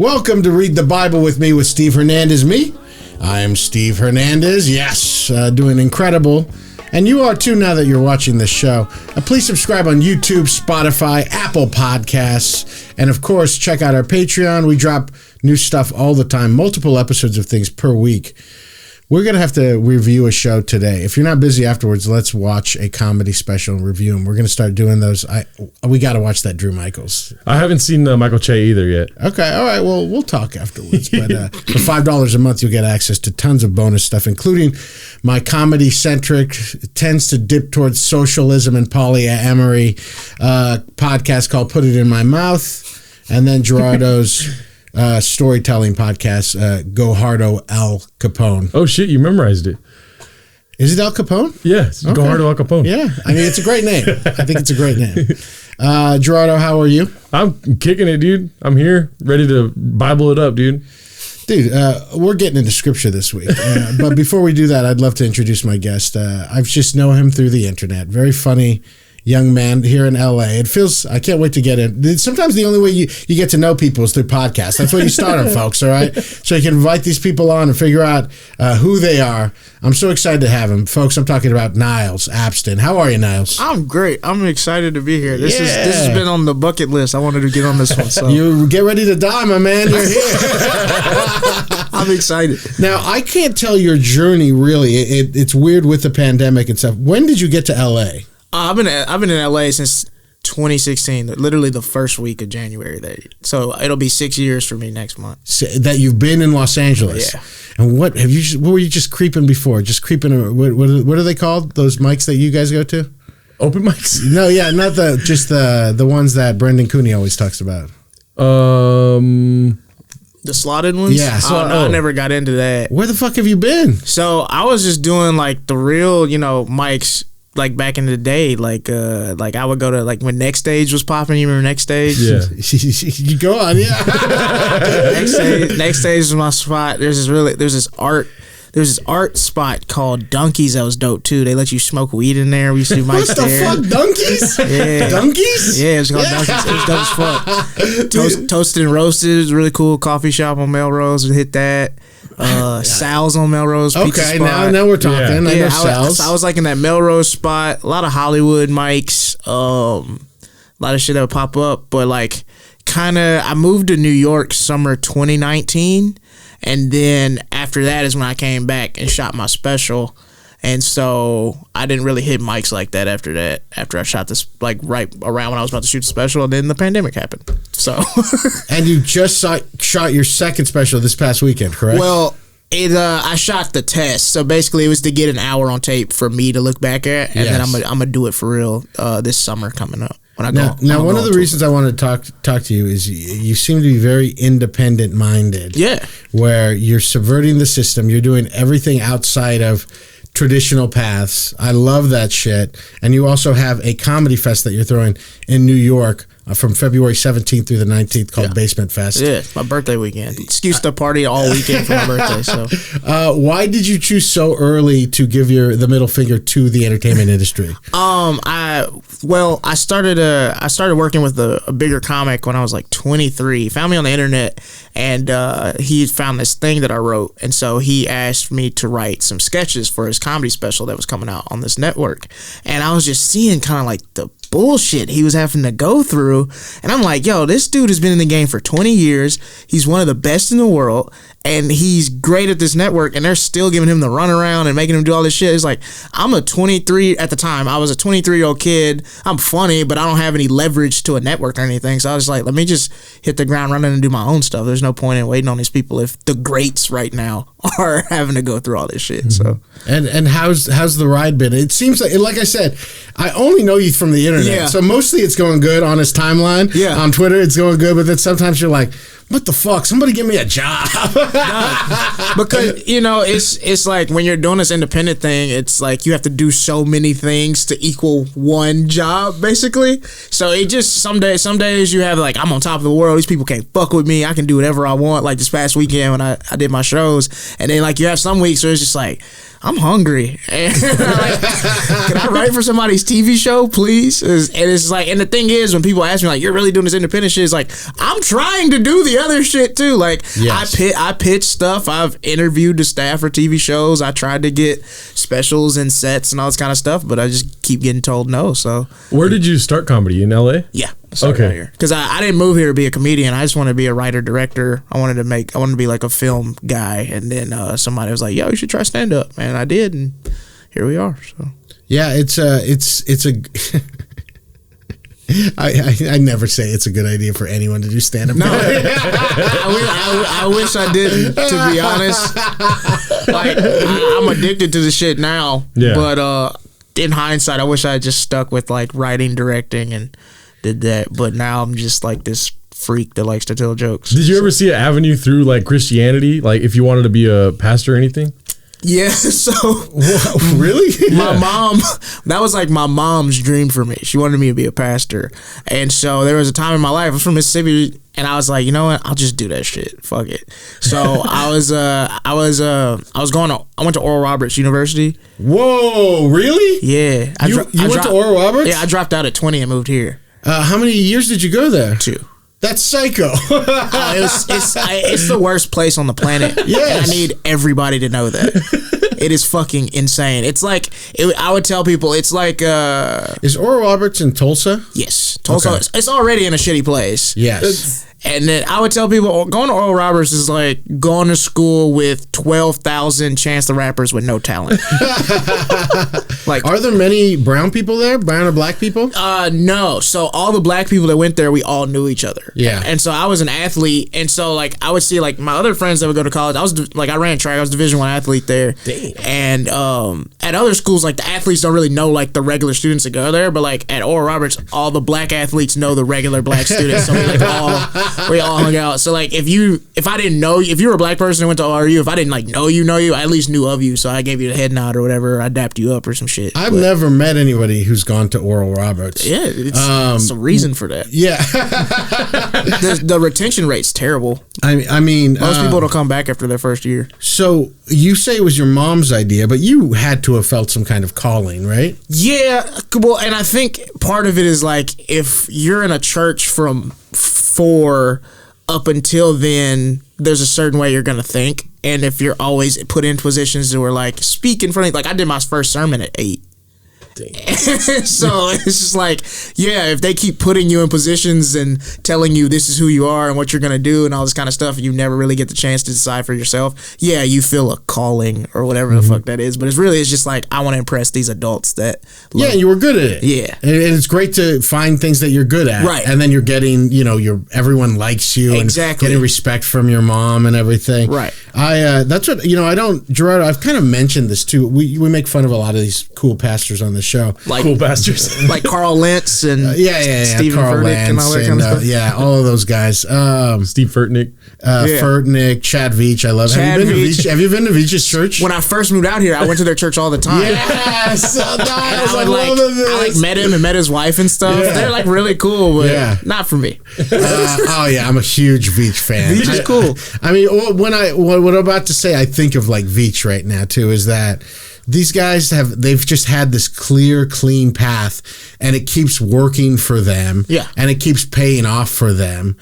Welcome to Read the Bible with me with Steve Hernandez. I am Steve Hernandez. Yes, doing incredible. And you are too now that you're watching this show. Please subscribe on YouTube, Spotify, Apple Podcasts, and of course, check out our Patreon. We drop new stuff all the time, multiple episodes of things per week. We're going to have to review a show today. If you're not busy afterwards, let's watch a comedy special and review them. We're going to start doing those. We got to watch that Drew Michaels. I haven't seen Michael Che either yet. Okay, all right. Well, we'll talk afterwards. But for $5 a month, you'll get access to tons of bonus stuff, including my comedy-centric, tends to dip towards socialism and polyamory podcast called Put It in My Mouth, and then Gerardo's storytelling podcast, Go Hardo Al Capone. Oh shit, you memorized it. Is it Al Capone? Yeah, it's Go Hardo Al Capone. Yeah, I mean, it's a great name. I think it's a great name. Gerardo, how are you? I'm kicking it, dude. I'm here, ready to Bible it up, dude. Dude, we're getting into scripture this week. But before we do that, I'd love to introduce my guest. I've just known him through the internet. Very funny young man here in LA. It feels, I can't wait to get in. Sometimes the only way you get to know people is through podcasts. That's where you start them, folks, all right? So you can invite these people on and figure out who they are. I'm so excited to have him. Folks, I'm talking about Niles Abston. How are you, Niles? I'm great. I'm excited to be here. This has been on the bucket list. I wanted to get on this one. So You get ready to die, my man. You're here. I'm excited. Now, I can't tell your journey, really. It's weird with the pandemic and stuff. When did you get to LA? I've been in LA since 2016, literally the first week of January. So it'll be 6 years for me next month. So that you've been in Los Angeles. Yeah. And what were you just creeping before? Just creeping? What are they called? Those mics that you guys go to? Open mics? No, yeah, not the ones that Brendan Cooney always talks about. The slotted ones? Yeah. I never got into that. Where the fuck have you been? So I was just doing like the real, mics. Like back in the day, like I would go to like when Next Stage was popping. You remember Next Stage? Yeah. You go on, yeah. Next Stage was my spot. There's this art spot called Donkeys that was dope too. They let you smoke weed in there. We used to do mics there. What the fuck, Donkeys? Yeah, Donkeys? Yeah, it was called Donkeys. It was dope as fuck. Toasted and Roasted, it was a really cool coffee shop on Melrose. We hit that. Sal's on Melrose. Okay, now we're talking. Yeah, Sal's. I was like in that Melrose spot. A lot of Hollywood mics. A lot of shit that would pop up. But like, I moved to New York summer 2019, and then after that is when I came back and shot my special. And so I didn't really hit mics like that after that. After I shot this, like right around when I was about to shoot the special, and then the pandemic happened. So, and you just shot your second special this past weekend, correct? Well, I shot the test. So basically, it was to get an hour on tape for me to look back at, and then I'm gonna do it for real this summer coming up. Now, one of the reasons I wanted to talk to you is you seem to be very independent minded. Yeah, where you're subverting the system. You're doing everything outside of traditional paths. I love that shit. And you also have a comedy fest that you're throwing in New York from February 17th through the 19th called Basement Fest. Yeah, it's my birthday weekend. Excuse to party all weekend for my birthday. So, why did you choose so early to give the middle finger to the entertainment industry? I started working with a bigger comic when I was like 23. He found me on the internet, and he found this thing that I wrote, and so he asked me to write some sketches for his comedy special that was coming out on this network, and I was just seeing kind of like the bullshit he was having to go through, and I'm like, yo, this dude has been in the game for 20 years. He's one of the best in the world, and he's great at this network, and they're still giving him the runaround and making him do all this shit. It's like, I'm a 23 at the time. I was a 23-year-old kid. I'm funny, but I don't have any leverage to a network or anything. So I was like, let me just hit the ground running and do my own stuff. There's no point in waiting on these people if the greats right now are having to go through all this shit. So and how's the ride been? It seems like I said, I only know you from the internet, so mostly it's going good on his timeline. Yeah, on Twitter it's going good, but then sometimes you're like, what the fuck? Somebody give me a job. Because it's like when you're doing this independent thing, it's like you have to do so many things to equal one job, basically. So it just some days you have like, I'm on top of the world. These people can't fuck with me. I can do whatever I want. Like this past weekend when I did my shows, and then like you have some weeks where it's just like, I'm hungry. And like, can I write for somebody's TV show, please? And it's like, and the thing is, when people ask me, like, you're really doing this independent shit, it's like, I'm trying to do the other shit too. Like, yes. I pitch stuff. I've interviewed the staff for TV shows. I tried to get specials and sets and all this kind of stuff, but I just keep getting told no. So, where did you start comedy? In LA? Yeah. Okay. Because I didn't move here to be a comedian. I just wanted to be a writer director. I wanted to be like a film guy. And then somebody was like, "Yo, you should try stand up." And I did, and here we are. So yeah, it's a. I never say it's a good idea for anyone to do stand up. No, I wish I didn't. To be honest, like I'm addicted to the shit now. Yeah. But in hindsight, I wish I had just stuck with like writing, directing, and did that. But now I'm just like this freak that likes to tell jokes. Did you ever see an avenue through like Christianity? Like if you wanted to be a pastor or anything? Yeah, so really? My mom, that was like my mom's dream for me. She wanted me to be a pastor. And so there was a time in my life, I was from Mississippi, and I was like, you know what? I'll just do that shit. Fuck it. So I went to Oral Roberts University. Whoa, really? Yeah. You went to Oral Roberts? Yeah, I dropped out at 20 and moved here. How many years did you go there? 2. That's psycho. It's the worst place on the planet. Yes. And I need everybody to know that. It is fucking insane. It's like, I would tell people, it's like... Is Oral Roberts in Tulsa? Yes. Tulsa. Okay. It's already in a shitty place. Yes. And then I would tell people, going to Oral Roberts is like going to school with 12,000 Chance the Rappers with no talent. Like, are there many brown people there? Brown or black people? No. So all the black people that went there, we all knew each other. Yeah. And so I was an athlete, and so like I would see like my other friends that would go to college. I ran track. I was Division I athlete there. Damn. And at other schools, like the athletes don't really know like the regular students that go there, but like at Oral Roberts, all the black athletes know the regular black students. So we all hung out. So like if I didn't know you, if you were a black person and went to RU, if I didn't like know you, I at least knew of you. So I gave you the head nod or whatever. I dapped you up or some shit. I've never met anybody who's gone to Oral Roberts. Yeah, it's a reason for that. Yeah. The retention rate's terrible. I mean, Most people don't come back after their first year. So you say it was your mom's idea, but you had to have felt some kind of calling, right? Yeah, well, and I think part of it is like if you're in a church from 4 up until then, there's a certain way you're gonna think, and if you're always put in positions that were like speak in front of, like I did my first sermon at 8. So it's just like, yeah, if they keep putting you in positions and telling you this is who you are and what you're gonna do and all this kind of stuff, you never really get the chance to decide for yourself. Yeah, you feel a calling or whatever the fuck that is, but it's just like I want to impress these adults that yeah, you were good at it. Yeah, and it's great to find things that you're good at, right? And then you're getting, everyone likes you, exactly, and getting respect from your mom and everything, right? That's what I don't, Gerardo. I've kind of mentioned this too. We make fun of a lot of these cool pastors on the show, like cool pastors, like Carl Lentz and Stephen Carl Furtick Lentz and all that kind of stuff. Yeah, all of those guys. Steve Furtick, Furtick, Chad Veach. I love. Have you been to Veach's church? When I first moved out here, I went to their church all the time. Yes, I met him and met his wife and stuff. Yeah. They're like really cool, but not for me. I'm a huge Veach fan. Veach is cool. I mean, what I'm about to say, I think of like Veach right now too, is that these guys they've just had this clear, clean path, and it keeps working for them. Yeah. And it keeps paying off for them.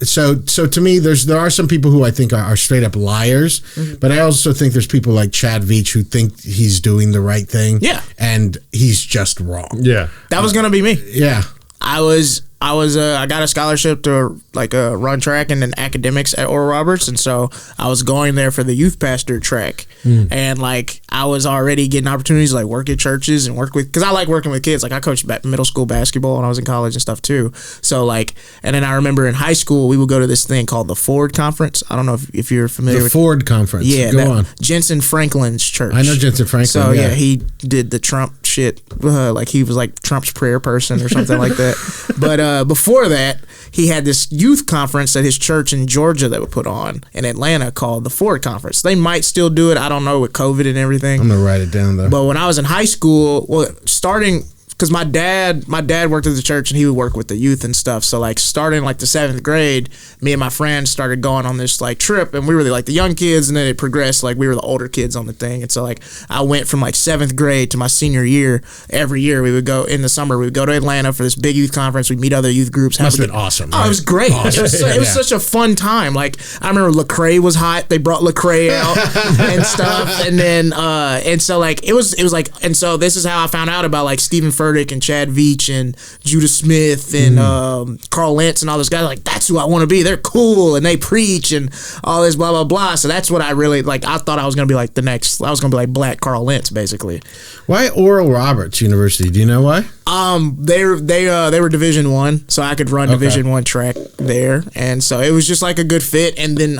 So to me, there are some people who I think are straight up liars, but I also think there's people like Chad Veach who think he's doing the right thing. Yeah. And he's just wrong. Yeah. That was gonna be me. Yeah. I got a scholarship to run track and then academics at Oral Roberts, and so I was going there for the youth pastor track, and like I was already getting opportunities to like work at churches and work with, because I like working with kids. Like I coached middle school basketball when I was in college and stuff too. So like, and then I remember in high school we would go to this thing called the Ford Conference. I don't know if you're familiar with the Ford Conference. Yeah, go on. Jensen Franklin's church. I know Jensen Franklin. So yeah, he did the Trump shit. Like he was like Trump's prayer person or something like that. But before that, he had this youth conference at his church in Georgia that would put on in Atlanta called the Ford Conference. They might still do it. I don't know with COVID and everything. I'm gonna write it down though. But when I was in high school, because because my dad worked at the church and he would work with the youth and stuff. So like starting like the 7th grade, me and my friends started going on this like trip, and we were like the young kids, and then it progressed like we were the older kids on the thing. And so like I went from like 7th grade to my senior year. Every year we would go in the summer. We would go to Atlanta for this big youth conference. We'd meet other youth groups. Must have been awesome. Oh, right? it was great. Awesome. It was such a fun time. Like I remember Lecrae was hot. They brought Lecrae out and stuff, and then and so like it was like, and so this is how I found out about like Stephen Furtick and Chad Veach and Judah Smith and Carl Lentz and all those guys. Like that's who I want to be. They're cool and they preach and all this blah blah blah. So that's what I really like. I thought I was gonna be like the next. I was gonna be like Black Carl Lentz basically. Why Oral Roberts University? Do you know why? They were Division I, so I could run Division I track there, and so it was just like a good fit. And then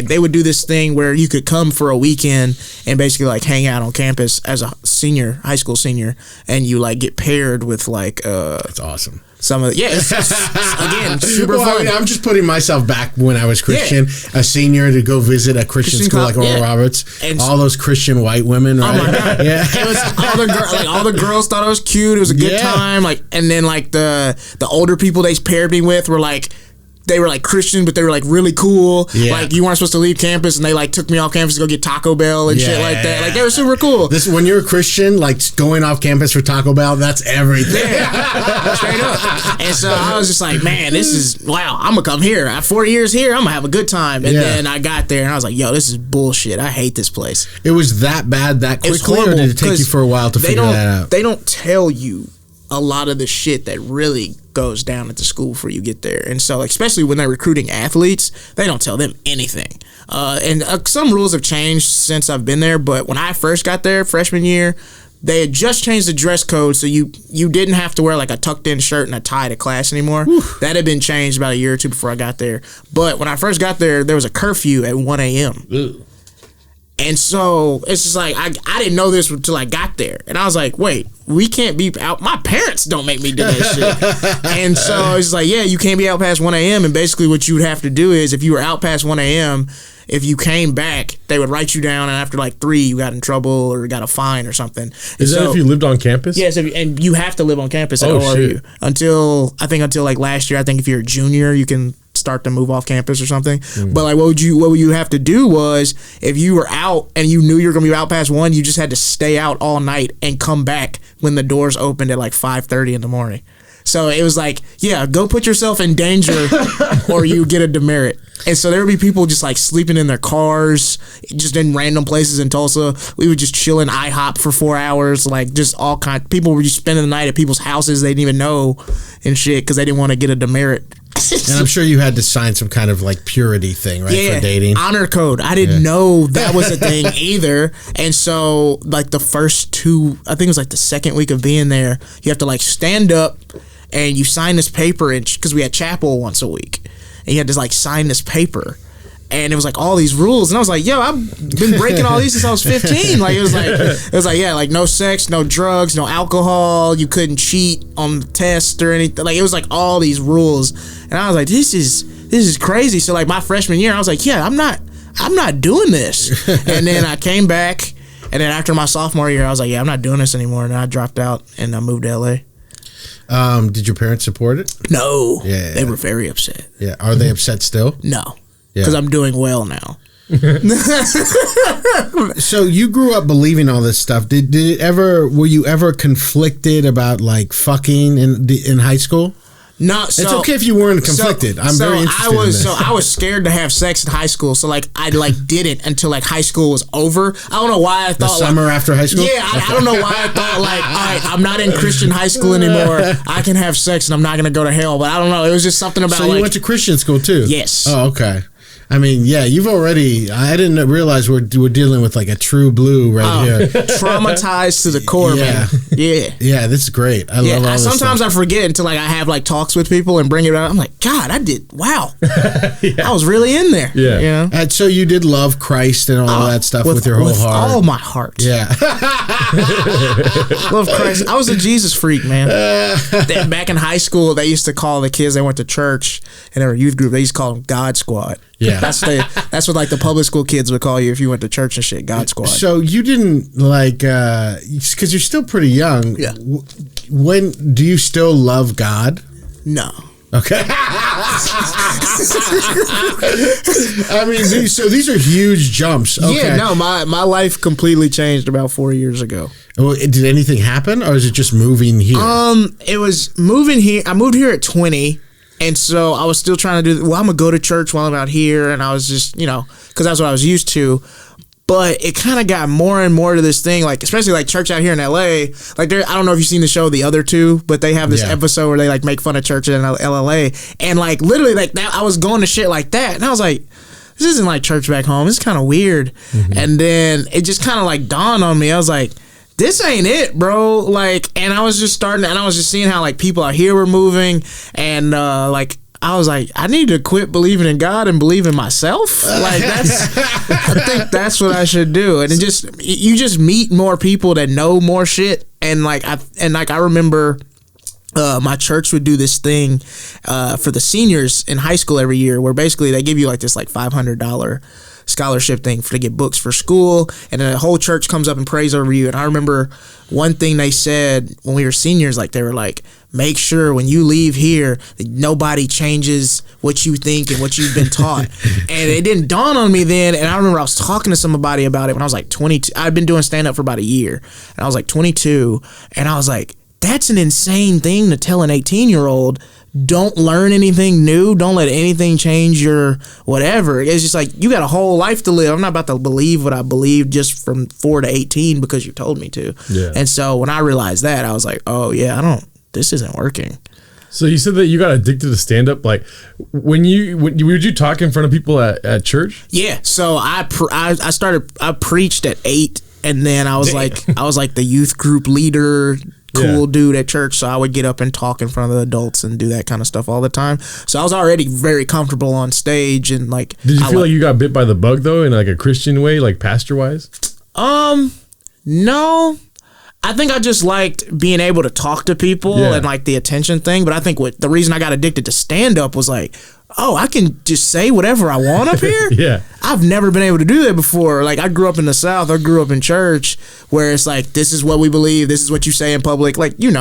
they would do this thing where you could come for a weekend and basically like hang out on campus as a senior, high school senior, and you like get paired with like That's awesome. some of the it's again super fun. I mean, I'm just putting myself back when I was Christian, a senior, to go visit a Christian school like Oral Roberts. And all those Christian white women, right? Oh my God. Yeah. It was all the girls thought it was cute. It was a good time. Like, and then like the older people they paired me with were like, they were like Christian, but they were like really cool. Yeah. Like you weren't supposed to leave campus, and they like took me off campus to go get Taco Bell and shit like that. Like they were super cool. This when you're a Christian, like going off campus for Taco Bell, that's everything. Yeah, straight up. And so I was just like, man, this is wow. I'm gonna come here. 4 years here, I'm gonna have a good time. And then I got there, and I was like, yo, this is bullshit. I hate this place. It was that bad that quickly, or did it take you for a while to figure that out? They don't tell you a lot of the shit that really goes down at the school before you get there. And so especially when they're recruiting athletes, they don't tell them anything. And some rules have changed since I've been there, but when I first got there freshman year, they had just changed the dress code, so you didn't have to wear like a tucked in shirt and a tie to class anymore. Whew. That had been changed about a year or two before I got there. But when I first got there was a curfew at 1 a.m. Ew. And so it's just like I didn't know this until I got there, and I was like, "Wait, we can't be out. My parents don't make me do that shit." And so it's like, "Yeah, you can't be out past 1 a.m." And basically, what you would have to do is, if you were out past 1 a.m., if you came back, they would write you down, and after like 3, you got in trouble or got a fine or something. Is that if you lived on campus? Yes, and you have to live on campus at ORU until like last year. I think if you're a junior, you can start to move off campus or something. But like what would you have to do was, if you were out and you knew you were gonna be out past 1, you just had to stay out all night and come back when the doors opened at like 5:30 in the morning. So it was like, yeah, go put yourself in danger or you get a demerit. And so there would be people just like sleeping in their cars, just in random places in Tulsa. We would just chill in IHOP for 4 hours, like just all kind. People were just spending the night at people's houses they didn't even know and shit because they didn't want to get a demerit. And I'm sure you had to sign some kind of like purity thing, right, for dating. Honor code. I didn't know that was a thing either. And so like the first 2, I think it was like the second week of being there, you have to like stand up and you sign this paper, and because we had chapel once a week, and you had to like sign this paper. And it was like all these rules, and I was like, "Yo, I've been breaking all these since I was 15." Like it was like, yeah, like no sex, no drugs, no alcohol. You couldn't cheat on the test or anything. Like it was like all these rules, and I was like, "This is crazy." So like my freshman year, I was like, "Yeah, I'm not doing this." And then I came back, and then after my sophomore year, I was like, "Yeah, I'm not doing this anymore." And I dropped out and I moved to LA. Did your parents support it? No. Yeah. They were very upset. Yeah. Are they upset still? No. Because I'm doing well now. So you grew up believing all this stuff. Were you ever conflicted about like fucking in high school? No, it's okay if you weren't conflicted. I'm very interested in this. So I was scared to have sex in high school. So like I like didn't until like high school was over. I don't know why I thought the summer after high school. Yeah, I don't know why I thought like, all right, I'm not in Christian high school anymore. I can have sex and I'm not gonna go to hell. But I don't know. It was just something about. So you went to Christian school too? Yes. Oh, okay. I mean, yeah, you've already. I didn't realize we're dealing with like a true blue right here. Traumatized to the core, man. Yeah, this is great. I love all this sometimes stuff. I forget until like I have like talks with people and bring it up. I'm like, God, I did. Wow, I was really in there. Yeah, you know? And so you did love Christ and all that stuff with your whole heart, all my heart. Yeah, love Christ. I was a Jesus freak, man. Back in high school, they used to call the kids that went to church and they were a youth group. They used to call them God Squad. Yeah. That's what like the public school kids would call you if you went to church and shit. God Squad. So you didn't like, because you're still pretty young. Yeah. When do you still love God? No. Okay. I mean, these are huge jumps. Okay. Yeah, no, my life completely changed about 4 years ago. Well, did anything happen, or is it just moving here? It was moving here. I moved here at 20, and so I was still trying to I'm gonna go to church while I'm out here, and I was just, because that's what I was used to. But it kind of got more and more to this thing, like especially like church out here in LA. Like I don't know if you've seen the show The Other Two, but they have this episode where they like make fun of church in LA, and like literally like that, I was going to shit like that, and I was like, this isn't like church back home. It's kind of weird. Mm-hmm. And then it just kind of like dawned on me. I was like, this ain't it, bro. Like, and I was just seeing how like people out here were moving, and like. I was like, I need to quit believing in God and believe in myself. Like I think that's what I should do. And you just meet more people that know more shit. And I remember my church would do this thing for the seniors in high school every year, where basically they give you like this like $500 scholarship thing to get books for school, and then the whole church comes up and prays over you. And I remember one thing they said when we were seniors, like they were like, make sure when you leave here that nobody changes what you think and what you've been taught. And it didn't dawn on me then. And I remember I was talking to somebody about it when I was like 22. I'd been doing stand-up for about a year, and I was like 22, and I was like, that's an insane thing to tell an 18-year-old. Don't learn anything new. Don't let anything change your whatever. It's just like, you got a whole life to live. I'm not about to believe what I believed just from 4 to 18 because you told me to. Yeah. And so when I realized that, I was like, oh yeah, this isn't working. So you said that you got addicted to stand up. Like would you talk in front of people at church? Yeah. So I preached at 8, and then I was like the youth group leader, cool dude at church, so I would get up and talk in front of the adults and do that kind of stuff all the time. So I was already very comfortable on stage, and like. Did you feel like you got bit by the bug though, in like a Christian way, like pastor wise? No. I think I just liked being able to talk to people and like the attention thing. But I think the reason I got addicted to stand up was like, oh, I can just say whatever I want up here. Yeah. I've never been able to do that before. Like, I grew up in the South. I grew up in church where it's like, this is what we believe. This is what you say in public. Like, you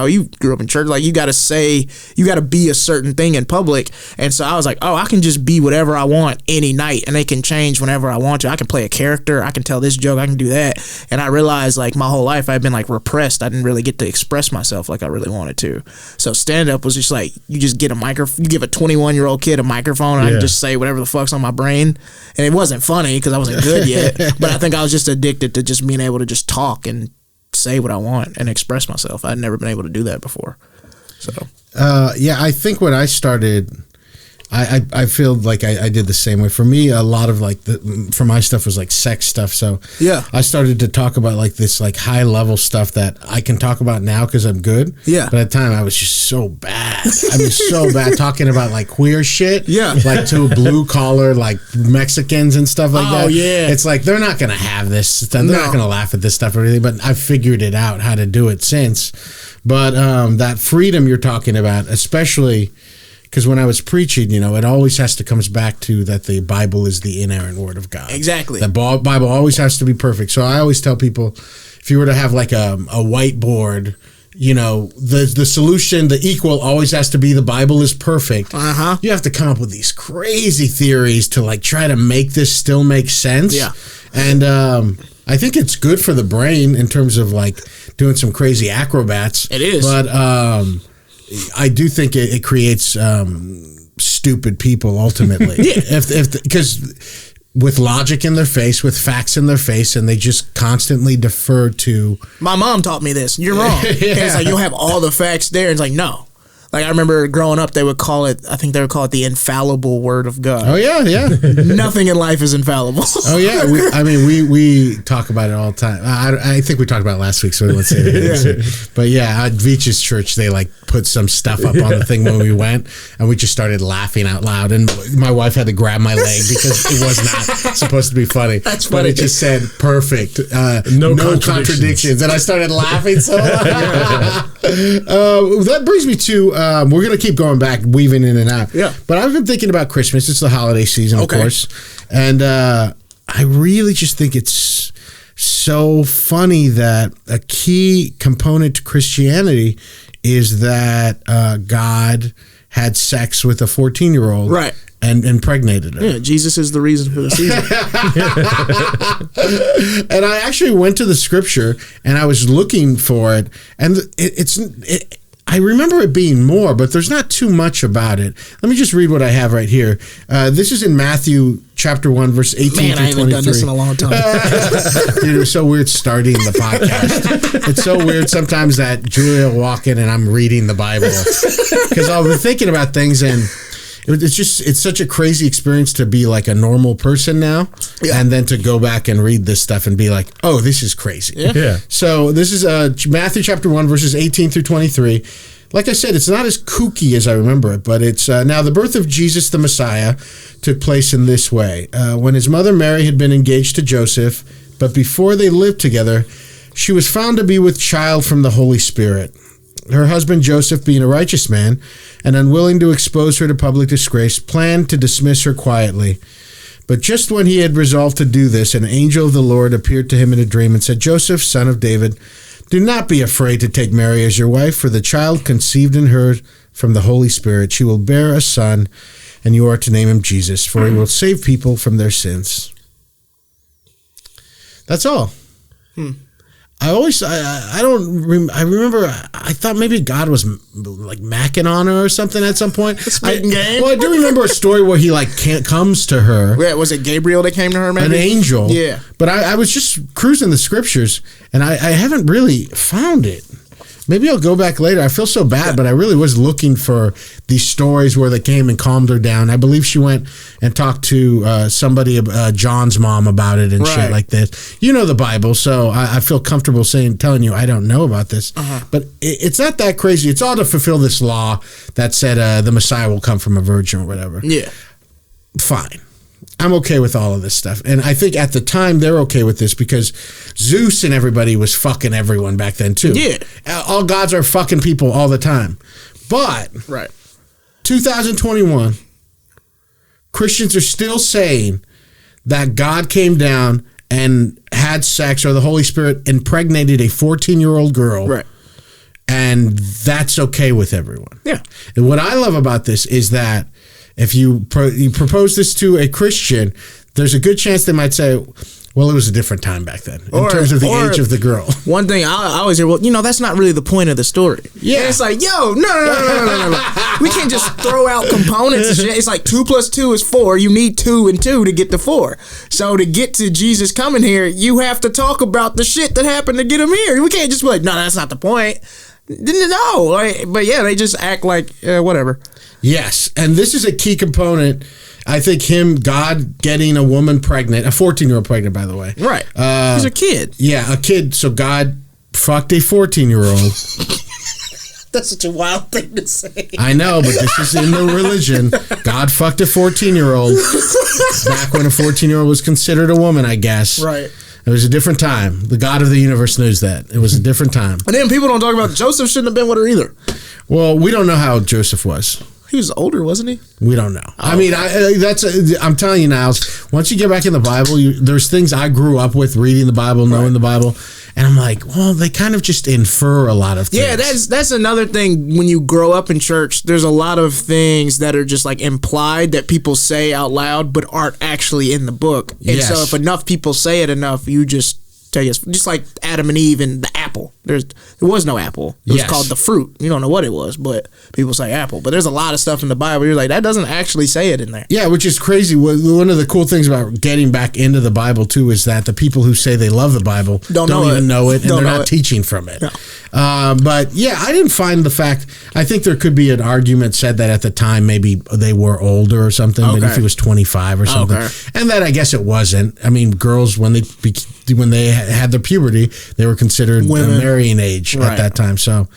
grew up in church. Like, you got to be a certain thing in public. And so I was like, oh, I can just be whatever I want any night, and they can change whenever I want to. I can play a character. I can tell this joke. I can do that. And I realized, like, my whole life I've been, like, repressed. I didn't really get to express myself like I really wanted to. So stand-up was just like, you just get a microphone. You give a 21-year-old kid a microphone, and I can just say whatever the fuck's on my brain. And it wasn't funny because I wasn't good yet, but I think I was just addicted to just being able to just talk and say what I want and express myself. I'd never been able to do that before. So I think when I started, I feel like I did the same way. For me, a lot of like for my stuff was like sex stuff. So yeah, I started to talk about like this like high level stuff that I can talk about now because I'm good. Yeah. But at the time I was just so bad. I mean, so bad talking about like queer shit. Yeah. Like to blue collar like Mexicans and stuff like that. Oh yeah. It's like they're not gonna have this stuff. They're not gonna laugh at this stuff or anything. But I figured it out how to do it since. But that freedom you're talking about, especially. Because when I was preaching, it always has to comes back to that the Bible is the inerrant word of God. Exactly. The Bible always has to be perfect. So I always tell people, if you were to have like a whiteboard, the solution, the equal always has to be the Bible is perfect. Uh-huh. You have to come up with these crazy theories to like try to make this still make sense. Yeah. And I think it's good for the brain in terms of like doing some crazy acrobats. It is. But I do think it creates stupid people ultimately. Because with logic in their face, with facts in their face, and they just constantly defer to. My mom taught me this. You're wrong. It's like you'll have all the facts there. It's like no. Like I remember growing up, they would call it. I think they would call it the infallible word of God. Oh yeah. Nothing in life is infallible. Oh yeah. We talk about it all the time. I think we talked about it last week, so let's say it. But yeah, at Veach's church, they like put some stuff up on the thing when we went, and we just started laughing out loud. And my wife had to grab my leg because it was not supposed to be funny. That's funny. But it just said perfect. No contradictions. And I started laughing so loud. That brings me to, we're going to keep going back, weaving in and out. Yeah. But I've been thinking about Christmas. It's the holiday season, of course. And I really just think it's so funny that a key component to Christianity is that God had sex with a 14-year-old. Right. And impregnated her. Yeah, Jesus is the reason for the season. And I actually went to the scripture and I was looking for it, and I remember it being more, but there's not too much about it. Let me just read what I have right here. This is in Matthew chapter 1, verse 18 Man, through 23. I haven't done this in a long time. Dude, it was so weird starting the podcast. It's so weird sometimes that Julia will walk in and I'm reading the Bible because I'll be thinking about things, and it's such a crazy experience to be like a normal person now, and then to go back and read this stuff and be like, oh, this is crazy. Yeah. So this is Matthew chapter 1, verses 18 through 23. Like I said, it's not as kooky as I remember it, but it's now the birth of Jesus the Messiah took place in this way. When his mother Mary had been engaged to Joseph, but before they lived together, she was found to be with child from the Holy Spirit. Her husband Joseph, being a righteous man and unwilling to expose her to public disgrace, planned to dismiss her quietly. But just when he had resolved to do this, an angel of the Lord appeared to him in a dream and said, Joseph, son of David, do not be afraid to take Mary as your wife, for the child conceived in her from the Holy Spirit. She will bear a son, and you are to name him Jesus, for he will save people from their sins. That's all. I remember I thought maybe God was like macking on her or something at some point. Game. Well, I do remember a story where he like comes to her. Yeah, was it Gabriel that came to her, maybe? An angel. Yeah. But I was just cruising the scriptures and I haven't really found it. Maybe I'll go back later. I feel so bad, but I really was looking for these stories where they came and calmed her down. I believe she went and talked to somebody, John's mom, about it and shit like this. You know the Bible, so I feel comfortable telling you I don't know about this. But it's not that crazy. It's all to fulfill this law that said the Messiah will come from a virgin or whatever. Yeah. Fine. I'm okay with all of this stuff. And I think at the time they're okay with this because Zeus and everybody was fucking everyone back then too. Yeah. All gods are fucking people all the time. But 2021, Christians are still saying that God came down and had sex, or the Holy Spirit impregnated a 14-year-old girl. Right. And that's okay with everyone. Yeah. And what I love about this is that if you propose this to a Christian, there's a good chance they might say, well, it was a different time back then in terms of the age of the girl. One thing I always hear, well, that's not really the point of the story. Yeah. And it's like, no. We can't just throw out components and shit. It's like 2 + 2 is 4. You need 2 and 2 to get to 4. So to get to Jesus coming here, you have to talk about the shit that happened to get him here. We can't just be like, no, that's not the point. No. But yeah, they just act like whatever. Yes, and this is a key component. I think God getting a woman pregnant, a 14-year-old pregnant, by the way. Right. He's a kid. Yeah, a kid. So God fucked a 14-year-old. That's such a wild thing to say. I know, but this is in the religion. God fucked a 14-year-old back when a 14-year-old was considered a woman, I guess. Right. It was a different time. The God of the universe knows that. It was a different time. And then people don't talk about Joseph shouldn't have been with her either. Well, we don't know how Joseph was. He was older, wasn't he? We don't know. I mean, I'm telling you, Niles, once you get back in the Bible, there's things I grew up with reading the Bible, knowing the Bible, and I'm like, well, they kind of just infer a lot of things. Yeah, that's another thing. When you grow up in church, there's a lot of things that are just like implied that people say out loud, but aren't actually in the book. And so if enough people say it enough, you just tell you, just like Adam and Eve and the apple. There was no apple. It was called the fruit. You don't know what it was, but people say apple. But there's a lot of stuff in the Bible. You're like, that doesn't actually say it in there. Yeah, which is crazy. One of the cool things about getting back into the Bible too is that the people who say they love the Bible don't even know it, and they're not teaching from it. No. But yeah, I didn't find the fact. I think there could be an argument said that at the time maybe they were older or something. Maybe if he was 25 or something, and that I guess it wasn't. I mean, girls when they had their puberty, they were considered marrying age at that time. So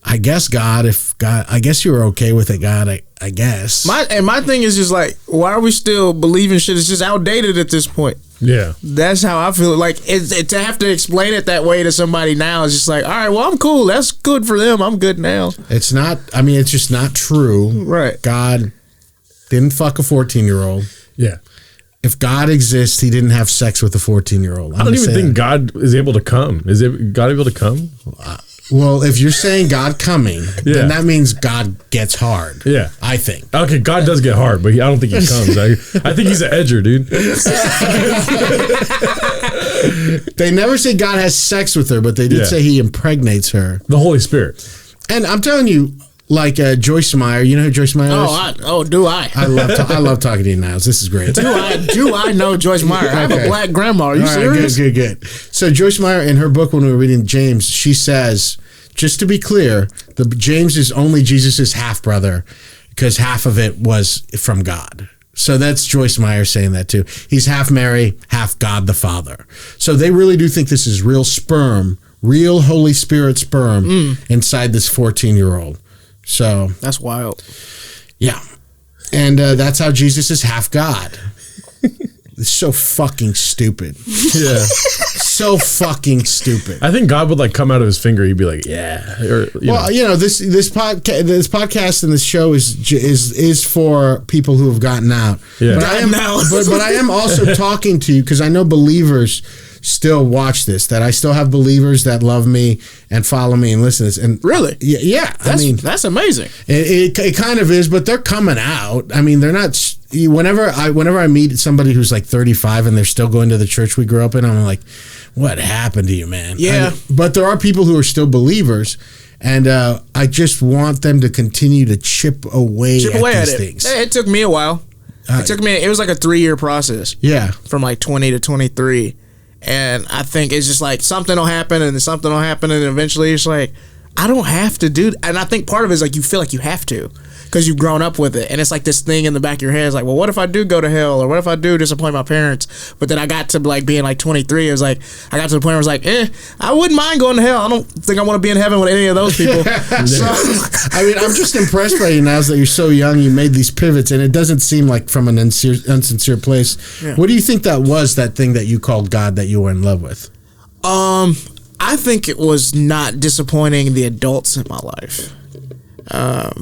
I guess if God, I guess you were okay with it, God. I guess. My thing is just like, why are we still believing shit? It's just outdated at this point. Yeah, that's how I feel. Like to have to explain it that way to somebody now is just like, all right, well, I'm cool. That's good for them. I'm good now. It's not. I mean, it's just not true. Right. God didn't fuck a 14-year-old. Yeah. If God exists, he didn't have sex with a 14-year-old. I don't even think God is able to come. Is God able to come? Well, if you're saying God coming, then that means God gets hard. Yeah. I think. Okay, God does get hard, but I don't think he comes. I think he's an edger, dude. They never say God has sex with her, but they did say he impregnates her. The Holy Spirit. And I'm telling you, like Joyce Meyer, you know who Joyce Meyer is? Do I? I love talking to you, Niles. This is great. Do I know Joyce Meyer? I have a black grandma. Are you serious? Good. So Joyce Meyer, in her book, when we were reading James, she says, just to be clear, James is only Jesus' half brother because half of it was from God. So that's Joyce Meyer saying that too. He's half Mary, half God the Father. So they really do think this is real sperm, real Holy Spirit sperm inside this 14-year-old. So that's wild. Yeah. And that's how Jesus is half God. It's so fucking stupid. Yeah. So fucking stupid. I think God would like come out of his finger. He'd be like, yeah. Or, this podcast and this show is for people who have gotten out. Yeah. But I am also talking to you because I know believers still watch this, that I still have believers that love me and follow me and listen to this. And really? Yeah. That's amazing. It kind of is, but they're coming out. I mean, they're not. Whenever I meet somebody who's like 35 and they're still going to the church we grew up in, I'm like, what happened to you, man? Yeah. But there are people who are still believers. And I just want them to continue to chip away at these things. It took me a while. It was like a 3-year process. Yeah. From like 20 to 23. And I think it's just like something will happen and then something will happen and eventually it's like, I don't have to do. And I think part of it is like you feel like you have to because you've grown up with it. And it's like this thing in the back of your head is like, well, what if I do go to hell? Or what if I do disappoint my parents? But then I got to like being like 23. It was like, I got to the point where I was like, I wouldn't mind going to hell. I don't think I want to be in heaven with any of those people. So, I mean, I'm just impressed by you now that you're so young. You made these pivots and it doesn't seem like from an unsincere place. Yeah. What do you think that was, that thing that you called God that you were in love with? I think it was not disappointing the adults in my life.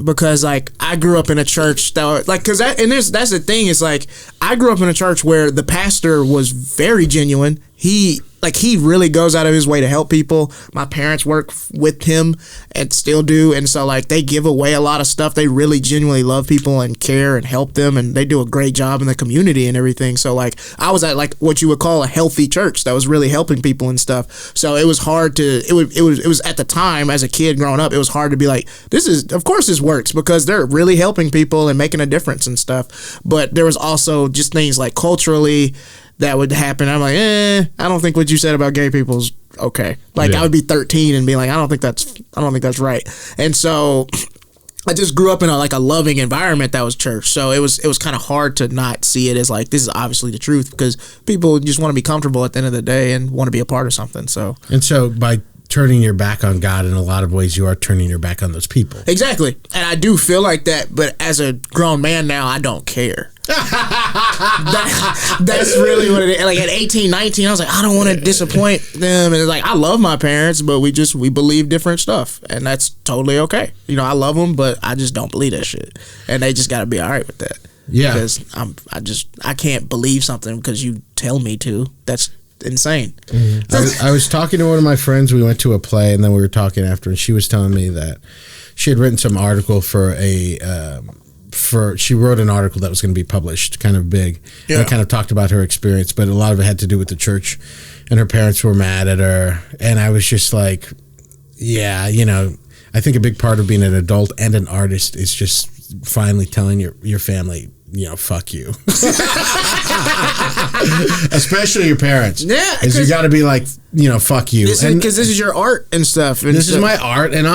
Because like I grew up in a church that like that's the thing, is like I grew up in a church where the pastor was very genuine. He really goes out of his way to help people. My parents work with him and still do, and so like they give away a lot of stuff. They really genuinely love people and care and help them, and they do a great job in the community and everything. So like I was at like what you would call a healthy church that was really helping people and stuff. So it was hard to it was at the time as a kid growing up, it was hard to be like, of course this works because they're really helping people and making a difference and stuff. But there was also just things like culturally that would happen. I'm like, I don't think what you said about gay people is okay. Like I would be 13 and be like, I don't think that's right. And so I just grew up in a loving environment that was church. So it was kind of hard to not see it as like, this is obviously the truth, because people just want to be comfortable at the end of the day and want to be a part of something. So by turning your back on God, in a lot of ways, you are turning your back on those people. Exactly. And I do feel like that, but as a grown man now, I don't care. That's really what it is. Like at 18, 19, I was like, I don't want to disappoint them. And it's like, I love my parents, but we believe different stuff. And that's totally okay. You know, I love them, but I just don't believe that shit. And they just got to be all right with that. Yeah. Because I can't believe something because you tell me to. That's insane. Mm-hmm. I was talking to one of my friends. We went to a play, and then we were talking after, and she was telling me that she had written some article she wrote an article that was going to be published, kind of big. Yeah. And it kind of talked about her experience, but a lot of it had to do with the church, and her parents were mad at her. And I was just like, yeah, you know, I think a big part of being an adult and an artist is just finally telling your family, you know, fuck you. Especially your parents. Yeah. Because you got to be like, you know, fuck you. Because this is your art and stuff. And this is my art. And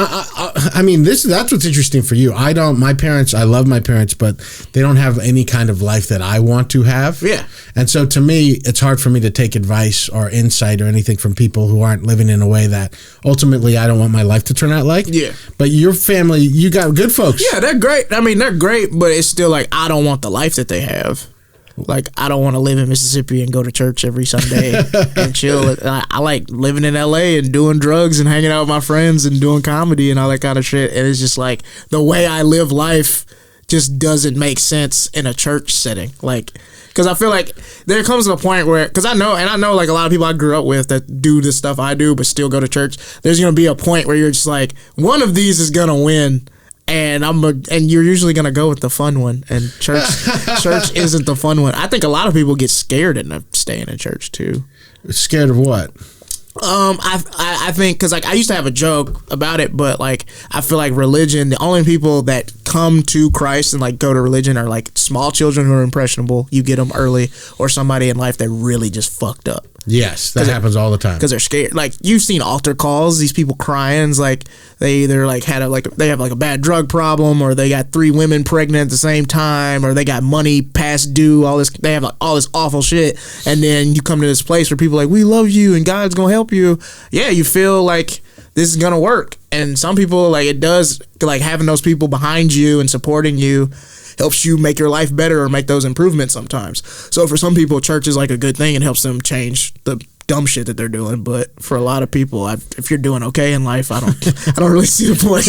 I mean, that's what's interesting for you. I love my parents, but they don't have any kind of life that I want to have. Yeah. And so to me, it's hard for me to take advice or insight or anything from people who aren't living in a way that ultimately I don't want my life to turn out like. Yeah. But your family, you got good folks. Yeah, they're great. I mean, they're great, but it's still like, I don't want the life that they have. Like, I don't want to live in Mississippi and go to church every Sunday and chill. I like living in LA and doing drugs and hanging out with my friends and doing comedy and all that kind of shit. And it's just like, the way I live life just doesn't make sense in a church setting. Like, because I feel like there comes a point where, because I know like a lot of people I grew up with that do the stuff I do but still go to church. There's going to be a point where you're just like, one of these is going to win. And you're usually gonna go with the fun one, and church isn't the fun one. I think a lot of people get scared into staying in church too. Scared of what? I think because like I used to have a joke about it, but like I feel like religion, the only people that come to Christ and like go to religion are like small children who are impressionable. You get them early, or somebody in life that really just fucked up. Yes, that happens all the time. Because they're scared. Like, you've seen altar calls, these people crying. It's like they either like they have like a bad drug problem, or they got 3 women pregnant at the same time, or they got money past due, they have like all this awful shit. And then you come to this place where people are like, we love you and God's gonna help you. Yeah, you feel like this is gonna work. And some people, like, it does, like, having those people behind you and supporting you helps you make your life better or make those improvements sometimes. So for some people, church is like a good thing and helps them change the dumb shit that they're doing. But for a lot of people, if you're doing okay in life, I don't really see the point.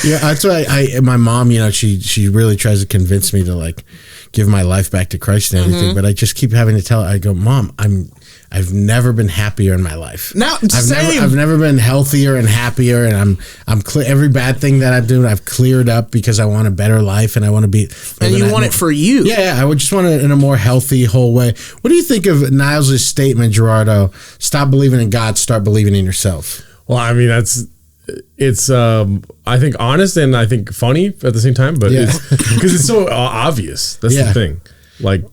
Yeah, that's why my mom, she really tries to convince me to like give my life back to Christ and everything. Mm-hmm. But I just keep having to tell her, I go, Mom, I've never been happier in my life. No, I've never been healthier and happier, and I'm clear. Every bad thing that I'm doing, I've cleared up because I want a better life, and I want to be. And you want it for you. Yeah, I would just want it in a more healthy, whole way. What do you think of Niles' statement, Gerardo? Stop believing in God, start believing in yourself. Well, I mean, it's I think honest and I think funny at the same time, but because it's so obvious. That's the thing. Like,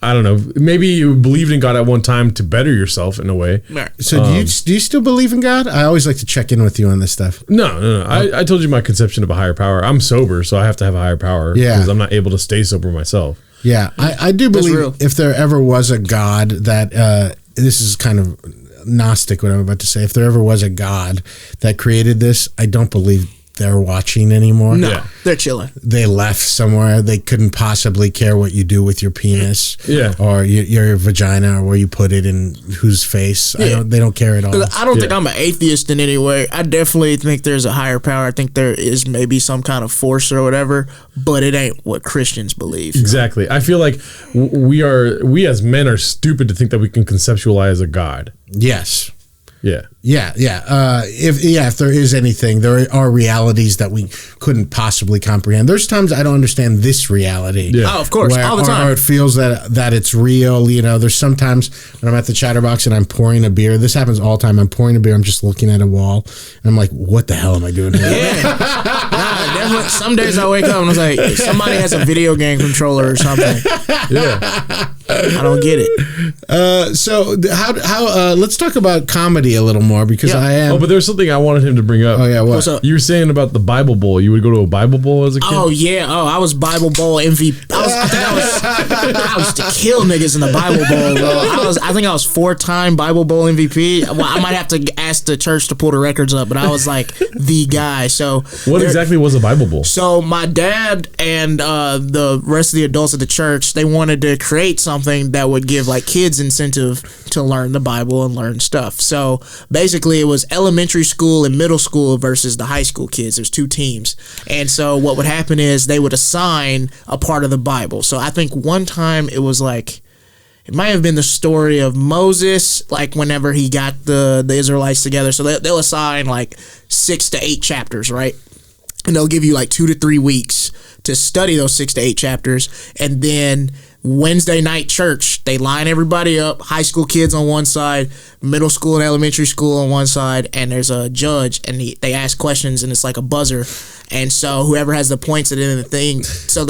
I don't know. Maybe you believed in God at one time to better yourself in a way. So do you still believe in God? I always like to check in with you on this stuff. No. I told you my conception of a higher power. I'm sober, so I have to have a higher power because I'm not able to stay sober myself. Yeah, I do believe if there ever was a God that, this is kind of Gnostic what I'm about to say, if there ever was a God that created this, I don't believe they're watching anymore. No, they're chilling. They left somewhere. They couldn't possibly care what you do with your penis, or your vagina, or where you put it in whose face. Yeah. They don't care at all. I don't think I'm an atheist in any way. I definitely think there's a higher power. I think there is maybe some kind of force or whatever, but it ain't what Christians believe. Exactly. I feel like we as men are stupid to think that we can conceptualize a God. Yes. Yeah. If there is anything, there are realities that we couldn't possibly comprehend. There's times I don't understand this reality. Yeah. Oh, of course, all the time. Or it feels that it's real. There's sometimes when I'm at the Chatterbox and I'm pouring a beer. This happens all the time. I'm pouring a beer. I'm just looking at a wall, and I'm like, "What the hell am I doing here?" Yeah. Definitely. Some days I wake up and I was like, somebody has a video game controller or something. Yeah. I don't get it. So how let's talk about comedy a little more, because I am. Oh, but there's something I wanted him to bring up. Oh yeah, what? What's up? You were saying about the Bible Bowl. You would go to a Bible Bowl as a kid? Oh yeah. Oh, I was Bible Bowl MVP. I was to kill niggas in the Bible Bowl, bro. I think I was 4-time Bible Bowl MVP. Well, I might have to ask the church to pull the records up, but I was like the guy. So what exactly was a Bible Bowl? So my dad and the rest of the adults at the church, they wanted to create something that would give like kids incentive to learn the Bible and learn stuff. So basically it was elementary school and middle school versus the high school kids. There's 2 teams. And so what would happen is they would assign a part of the Bible. So I think one time it was like, it might have been the story of Moses, like whenever he got the Israelites together. So they'll assign like 6 to 8 chapters, right? And they'll give you like 2 to 3 weeks to study those 6 to 8 chapters. And then Wednesday night church. They line everybody up, high school kids on one side, middle school and elementary school on one side, and there's a judge, and they ask questions, and it's like a buzzer. And so whoever has the points at the end of the thing, so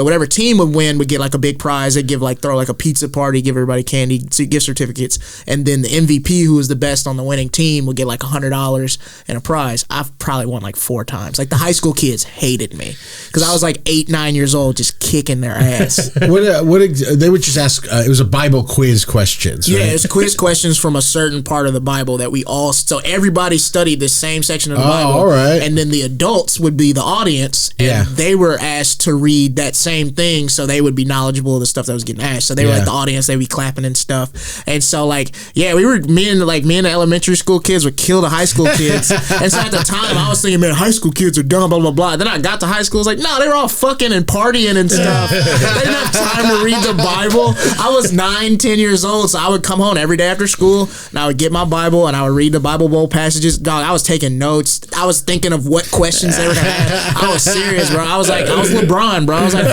whatever team would win would get like a big prize. They throw like a pizza party, give everybody candy, gift certificates, and then the MVP, who was the best on the winning team, would get like $100 and a prize. I've probably won like 4 times. Like the high school kids hated me because I was like 8, 9 years old, just kicking their ass. They would just ask. It was a Bible quiz questions. Right? Yeah, it's quiz questions from a certain part of the Bible that so everybody studied the same section of the Bible. All right. And then the adults would be the audience, and they were asked to read that same thing, so they would be knowledgeable of the stuff that was getting asked. So they were like the audience, they'd be clapping and stuff. And so me and the elementary school kids would kill the high school kids. And so at the time I was thinking, man, high school kids are dumb, blah blah blah. Then I got to high school, I was like, no, they were all fucking and partying and stuff. They didn't have time to read the Bible. I was 9, 10 years old, so I would come home every day after school and I would get my Bible and I would read the Bible Bowl passages. Dog, I was taking notes. I was thinking of what questions they were gonna have. I was serious, bro. I was LeBron, bro. I was like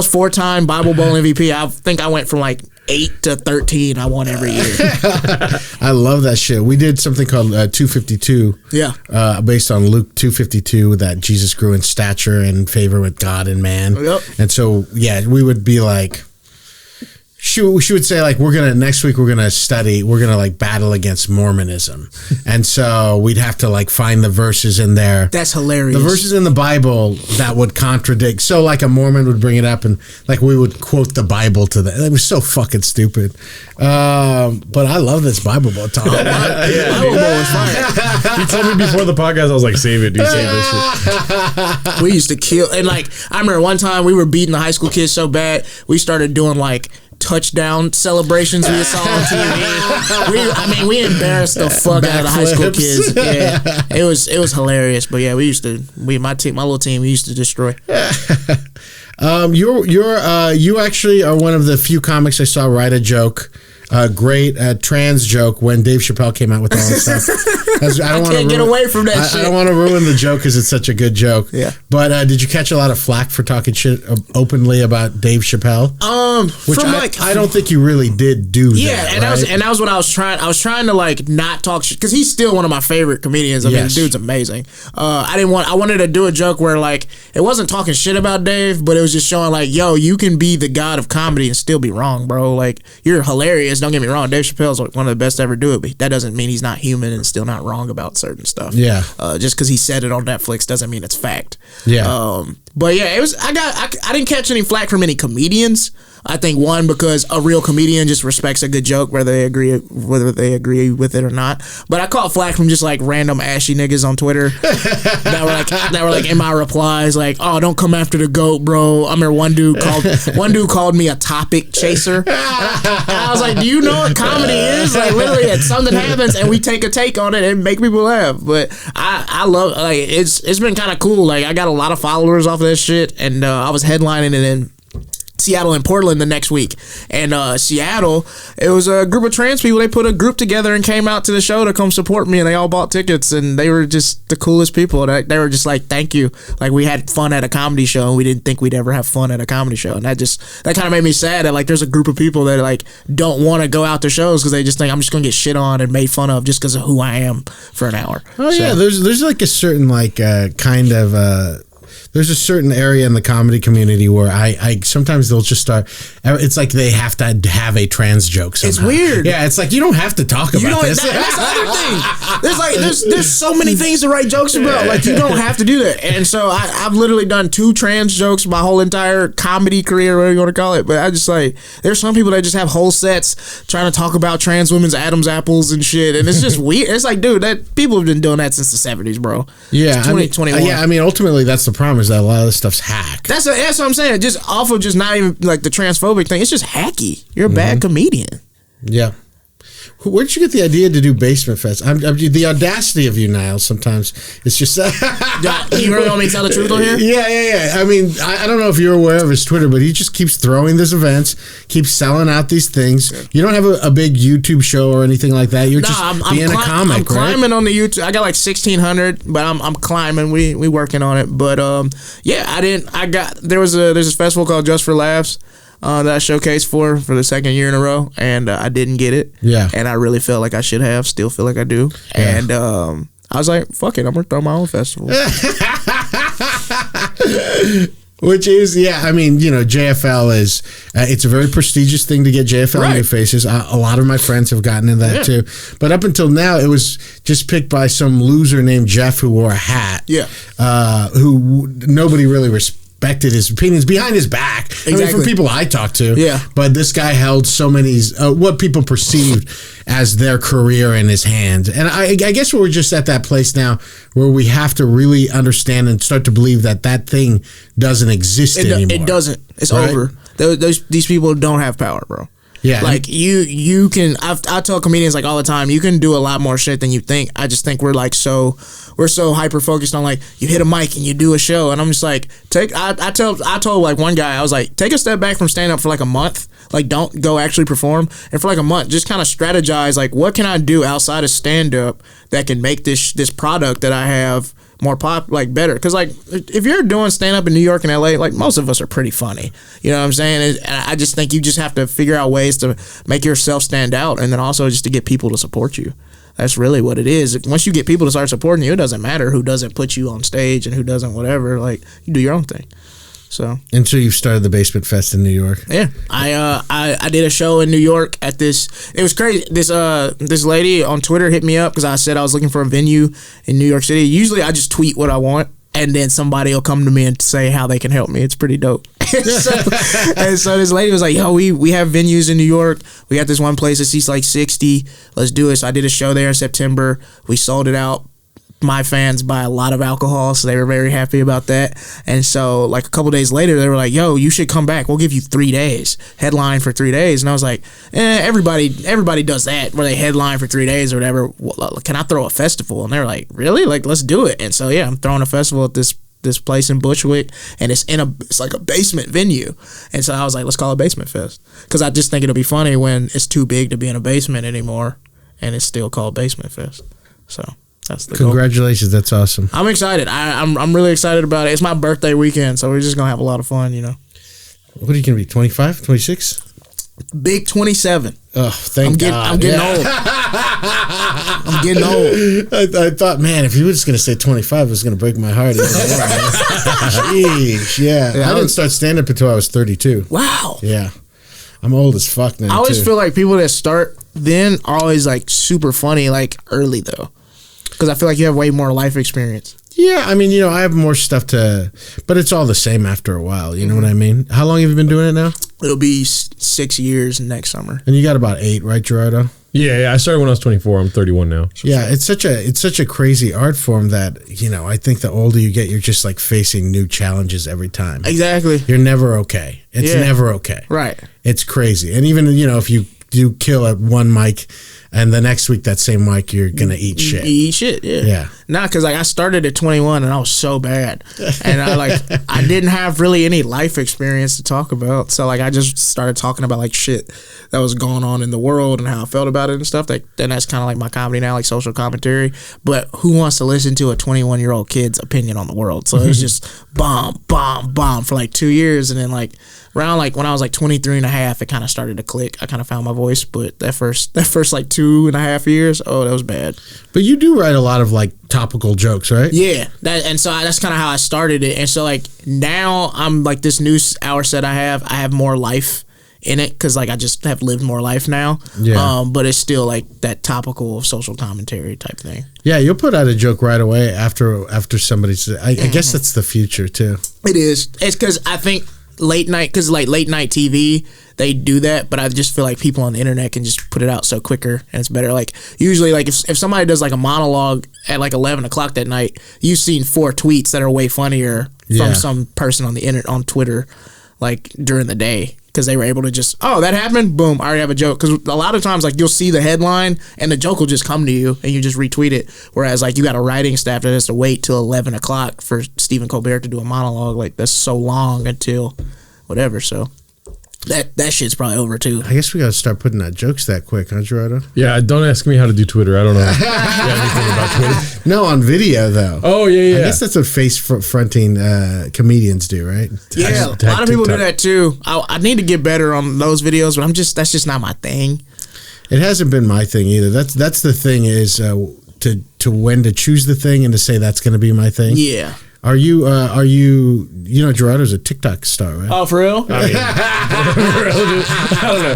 4-time Bible Bowl MVP. I think I went from like 8 to 13. I won every year. I love that shit. We did something called 252. Yeah. Based on Luke 252, that Jesus grew in stature and favor with God and man. Yep. And so, we would be like, she would say like, next week we're gonna study, we're gonna like battle against Mormonism. And so we'd have to like find the verses in there. That's hilarious. The verses in the Bible that would contradict. So like a Mormon would bring it up and like we would quote the Bible to them. It was so fucking stupid. But I love this Bible Bowl talk. Bible Bowl was fire. You told me before the podcast, I was like, save it, dude, save this shit. We used to kill, and like I remember one time we were beating the high school kids so bad we started doing like touchdown celebrations we saw on TV. We embarrassed the fuck out of the high school kids. Yeah, it was hilarious. But yeah, my little team, we used to destroy. You actually are one of the few comics I saw write a joke. Great trans joke when Dave Chappelle came out with all this stuff. I can't get away from that shit. I don't want to ruin the joke because it's such a good joke. Yeah. But did you catch a lot of flack for talking shit openly about Dave Chappelle? Which I don't think you really did do. Yeah, that, and that was what I was trying. I was trying to like not talk shit because he's still one of my favorite comedians. I mean, the dude's amazing. I wanted to do a joke where like it wasn't talking shit about Dave, but it was just showing like, yo, you can be the god of comedy and still be wrong, bro. Like you're hilarious. Don't get me wrong. Dave Chappelle's like one of the best to ever do it, but that doesn't mean he's not human and still not wrong about certain stuff. Yeah. Just because he said it on Netflix doesn't mean it's fact. Yeah. But yeah, it was. I didn't catch any flack from any comedians. I think one, because a real comedian just respects a good joke whether they agree with it or not. But I caught flack from just like random ashy niggas on Twitter that were like in my replies like, oh, don't come after the GOAT, bro. I remember one dude called me a topic chaser. And I was like, do you know what comedy is? Like literally, something happens and we take a take on it and make people laugh. But I love like it's been kind of cool. Like I got a lot of followers off of this shit, and I was headlining it in Seattle and Portland the next week. And Seattle, it was a group of trans people. They put a group together and came out to the show to come support me, and they all bought tickets, and they were just the coolest people. They were just like, thank you. Like we had fun at a comedy show, and we didn't think we'd ever have fun at a comedy show. And that kind of made me sad that like there's a group of people that like don't want to go out to shows because they just think I'm just gonna get shit on and made fun of just because of who I am for an hour. Oh yeah, there's like a certain like kind of there's a certain area in the comedy community where I sometimes they'll just start. It's like they have to have a trans joke somehow. It's weird. Yeah, it's like you don't have to talk about this. That's the other thing. There's so many things to write jokes about. Like you don't have to do that. And so I've literally done 2 trans jokes my whole entire comedy career, whatever you want to call it. But I just like there's some people that just have whole sets trying to talk about trans women's Adam's apples and shit, and it's just weird. It's like, dude, that people have been doing that since the 70s, bro. Yeah, it's 2021. I mean, ultimately that's the problem. Is that a lot of this stuff's hack. That's what I'm saying. Just off of just not even like the transphobic thing. It's just hacky. You're a bad comedian. Yeah. Where'd you get the idea to do Basement Fest? The audacity of you, Niles, sometimes it's just... You really want me to tell the truth on here? Yeah. I mean, I don't know if you're aware of his Twitter, but he just keeps throwing these events, keeps selling out these things. You don't have a big YouTube show or anything like that. You're being a comic, I'm climbing on the YouTube. I got like 1,600, but I'm climbing. We working on it. But there's this festival called Just for Laughs. That I showcased for the second year in a row, and I didn't get it. Yeah. And I really felt like I should have, still feel like I do. Yeah. And I was like, fuck it, I'm going to throw my own festival. Which is, I mean, JFL is, it's a very prestigious thing to get JFL in your faces. A lot of my friends have gotten into that too. But up until now, it was just picked by some loser named Jeff who wore a hat. Yeah. Who nobody really respected his opinions behind his back. Exactly. I mean, from people I talked to. Yeah. But this guy held so many, what people perceived as their career in his hands. And I guess we're just at that place now where we have to really understand and start to believe that thing doesn't exist anymore. It doesn't. It's over. These people don't have power, bro. Yeah. Like you can, I tell comedians like all the time, you can do a lot more shit than you think. I just think we're so hyper focused on like, you hit a mic and you do a show. And I'm just like, I told like one guy, I was like, take a step back from stand up for like a month. Like, don't go actually perform. And for like a month, just kind of strategize, like, what can I do outside of stand up that can make this product that I have more better? Because like, if you're doing stand up in New York and LA, like most of us are pretty funny. You know what I'm saying? And I just think you just have to figure out ways to make yourself stand out, and then also just to get people to support you. That's really what it is. Once you get people to start supporting you, it doesn't matter who doesn't put you on stage and who doesn't whatever. Like, you do your own thing. So you've started the Basement Fest in New York. Yeah, I did a show in New York at this. It was crazy. This lady on Twitter hit me up because I said I was looking for a venue in New York City. Usually I just tweet what I want, and then somebody will come to me and say how they can help me. It's pretty dope. so this lady was like, yo, we have venues in New York. We got this one place that seats like 60. Let's do it. So I did a show there in September. We sold it out. My fans buy a lot of alcohol, so they were very happy about that. And so like a couple days later, they were like, yo, you should come back. We'll give you 3 days. Headline for 3 days. And I was like, everybody does that where they headline for 3 days or whatever. Can I throw a festival? And they were like, really? Like, let's do it. And so, yeah, I'm throwing a festival at this place in Bushwick, and it's like a basement venue. And so I was like, let's call it Basement Fest. Because I just think it'll be funny when it's too big to be in a basement anymore, and it's still called Basement Fest. So that's the Congratulations, goal. That's awesome. I'm excited. I'm really excited about it. It's my birthday weekend, so we're just going to have a lot of fun, you know. What are you going to be, 25, 26? Big 27. Oh, thank God. I'm getting old. I'm getting old. I thought, man, if you were just going to say 25, it was going to break my heart. Jeez, yeah. I didn't start stand-up until I was 32. Wow. Yeah. I'm old as fuck now, I always feel like people that start then are always, like, super funny, like, early, though. Because I feel like you have way more life experience. Yeah, I mean, I have more stuff but it's all the same after a while, you know what I mean? How long have you been doing it now? It'll be 6 years next summer. And you got about 8, right, Gerardo? Yeah, I started when I was 24. I'm 31 now. So yeah, it's such a crazy art form that, I think the older you get, you're just like facing new challenges every time. Exactly. You're never okay. It's never okay. Right. It's crazy. And even, if you do kill at one mic, and the next week, that same mic, you're going to eat shit. You eat shit, yeah. Yeah. Nah, because I started at 21 and I was so bad. And I didn't have really any life experience to talk about. So I just started talking about like shit that was going on in the world and how I felt about it and stuff. Then that's kind of like my comedy now, like social commentary. But who wants to listen to a 21-year-old kid's opinion on the world? So it was just bomb, bomb, bomb for like 2 years. And then around when I was 23 and a half, it kind of started to click. I kind of found my voice. But that first 2.5 years, that was bad. But you do write a lot of topical jokes, right? Yeah, that's kind of how I started it. And so now I'm this new hour set I have more life in it because I just have lived more life now. Yeah. But it's still that topical social commentary type thing. Yeah, you'll put out a joke right away after somebody says. I guess that's the future too. It is. It's because I think late night TV, they do that, but I just feel like people on the internet can just put it out so quicker and it's better. Usually if somebody does a monologue at 11 o'clock that night, you've seen 4 tweets that are way funnier from some person on the internet on Twitter during the day. because they were able to just, oh, that happened, boom, I already have a joke. Because a lot of times, like, you'll see the headline and the joke will just come to you and you just retweet it. Whereas, like, you got a writing staff that has to wait till 11 o'clock for Stephen Colbert to do a monologue. Like, that's so long until whatever. So that shit's probably over too. I guess we got to start putting out jokes that quick, huh, Gerardo? Yeah, don't ask me how to do Twitter. I don't know anything about Twitter. No, on video though. Oh yeah. I guess that's what face-fronting comedians do, right? Yeah, a lot of people do that too. I need to get better on those videos, but that's just not my thing. It hasn't been my thing either. That's the thing is to when to choose the thing and to say that's going to be my thing. Yeah. Are you Gerardo's a TikTok star, right? Oh, for real? I don't know.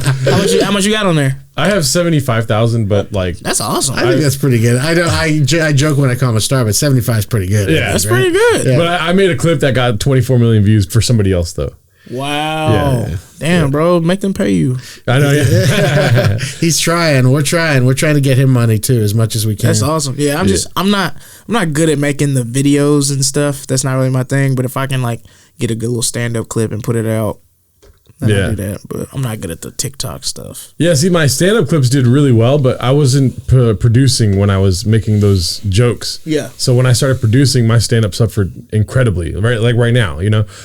How much you got on there? I have 75,000, but like that's awesome. I think that's pretty good. I joke when I call him a star, but 75 is pretty good. Yeah, that's pretty good. Yeah. But I made a clip that got 24 million views for somebody else though. Wow. Yeah. Damn, bro. Make them pay you. I know. Yeah. He's trying. We're trying to get him money too, as much as we can. That's awesome. Yeah, I'm not good at making the videos and stuff. That's not really my thing. But if I can like get a good little stand-up clip and put it out, then I'll do that. But I'm not good at the TikTok stuff. Yeah, see, my stand-up clips did really well, but I wasn't producing when I was making those jokes. Yeah. So when I started producing, my stand-up suffered incredibly. Right, like right now,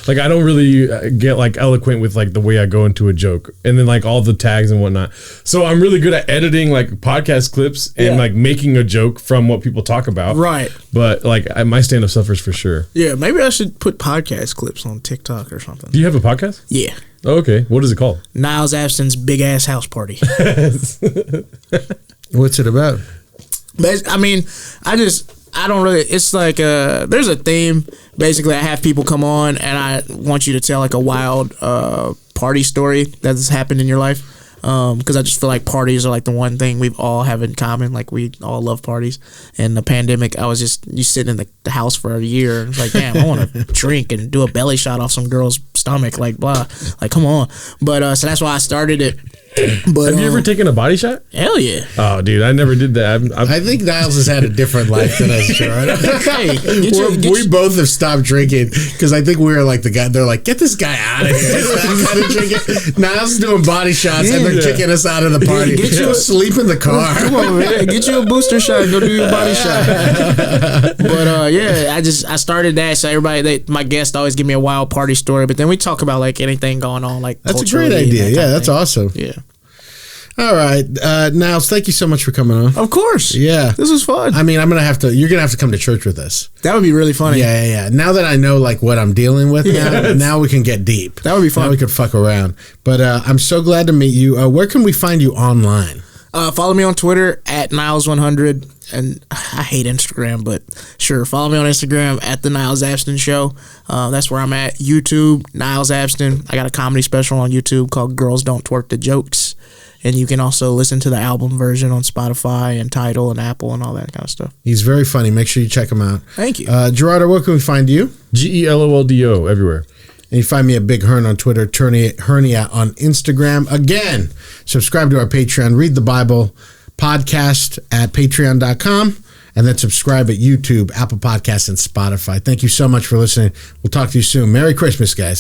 like I don't really get like eloquent with like the way I go into a joke, and then like all the tags and whatnot. So I'm really good at editing like podcast clips and like making a joke from what people talk about. Right. But like my stand-up suffers for sure. Yeah, maybe I should put podcast clips on TikTok or something. Do you have a podcast? Yeah. Oh, okay. What is it called? Niles Abston's Big Ass House Party. What's it about? But, I mean, I don't really, it's like, there's a theme. Basically, I have people come on and I want you to tell like a wild party story that's happened in your life. Because I just feel like parties are like the one thing we all have in common. Like we all love parties. And the pandemic, I was just sitting in the house for a year. It's like, damn, I want to drink and do a belly shot off some girl's stomach. Like, blah. Like, come on. But so that's why I started it. But have you ever taken a body shot? Hell yeah. Oh, dude, I never did that. I think Niles has had a different life than us, Gerardo. Hey, we both have stopped drinking because I think we were like the guy. They're like, get this guy out of here. Kind of drinking. Niles is doing body shots and they're kicking us out of the party. Get you sleep in the car. Come on, man. Get you a booster shot and go do your body shot. But yeah, I started that so everybody, my guests always give me a wild party story, but then we talk about like anything going on, like that's a great idea. Yeah, that's awesome. Yeah. All right, Niles, thank you so much for coming on. Of course. Yeah. This was fun. I mean, you're going to have to come to church with us. That would be really funny. Yeah. Now that I know like what I'm dealing with now we can get deep. That would be fun. Now we could fuck around. But I'm so glad to meet you. Where can we find you online? Follow me on Twitter at Niles100. And I hate Instagram, but sure, follow me on Instagram at The Niles Abston Show. That's where I'm at. YouTube, Niles Abston. I got a comedy special on YouTube called Girls Don't Twerk the Jokes. And you can also listen to the album version on Spotify and Tidal and Apple and all that kind of stuff. He's very funny. Make sure you check him out. Thank you. Gerardo, where can we find you? GELOLDO everywhere. And you find me at Big Hern on Twitter, Hernia on Instagram. Again, subscribe to our Patreon, Read the Bible podcast at patreon.com, and then subscribe at YouTube, Apple Podcasts, and Spotify. Thank you so much for listening. We'll talk to you soon. Merry Christmas, guys.